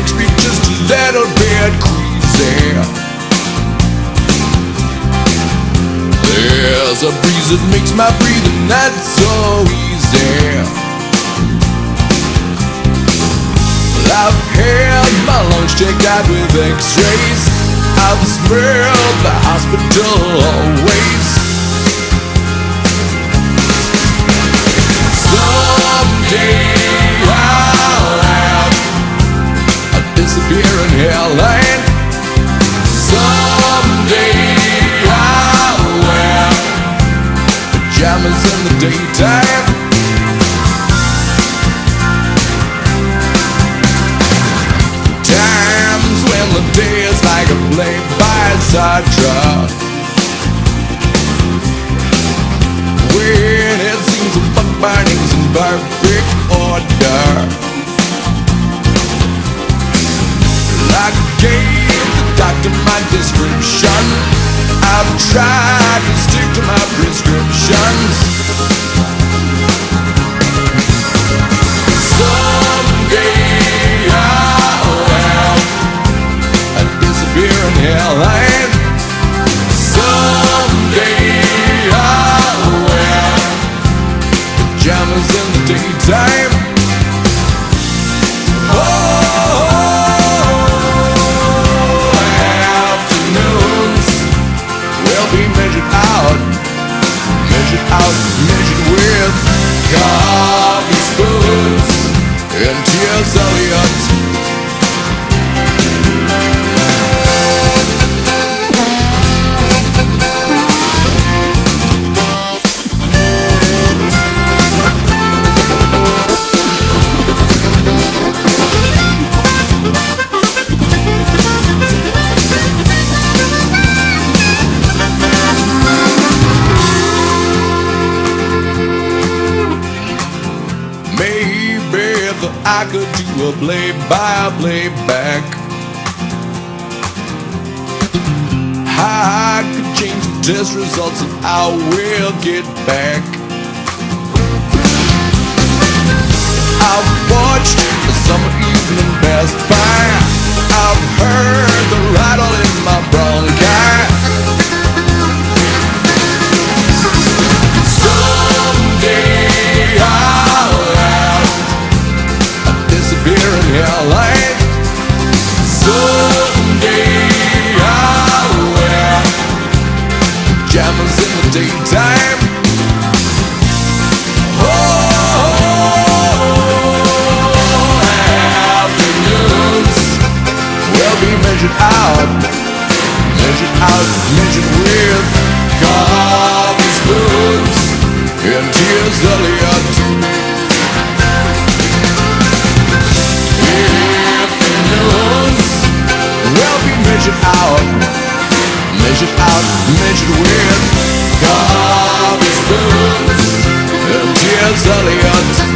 makes me just a little bit queasy. There's a breeze that makes my breathing not so easy. I've had my lungs checked out with x-rays. I've smelled the hospital always. Someday I'll have a disappearing hairline. Someday I'll wear pajamas in the daytime. The day is like a play-by-side truck, when it seems the fuck burning's in perfect order. I gave the doctor my description. I've tried to stick to my prescriptions. Hairline. Someday I'll wear pajamas in the daytime. Afternoons will be measured out, measured with coffee spoons and T.S. Eliot. I could do a play-by-playback. I could change the test results and I will get back. I've watched the summer evening pass by. I've heard the rattle in my bronchi. Someday I'll hairline. Someday I'll wear pajamas in the daytime. Afternoons will be measured out, measured with coffee spoons and T.S. Eliot. Measured with coffee spoons and T.S. Eliot.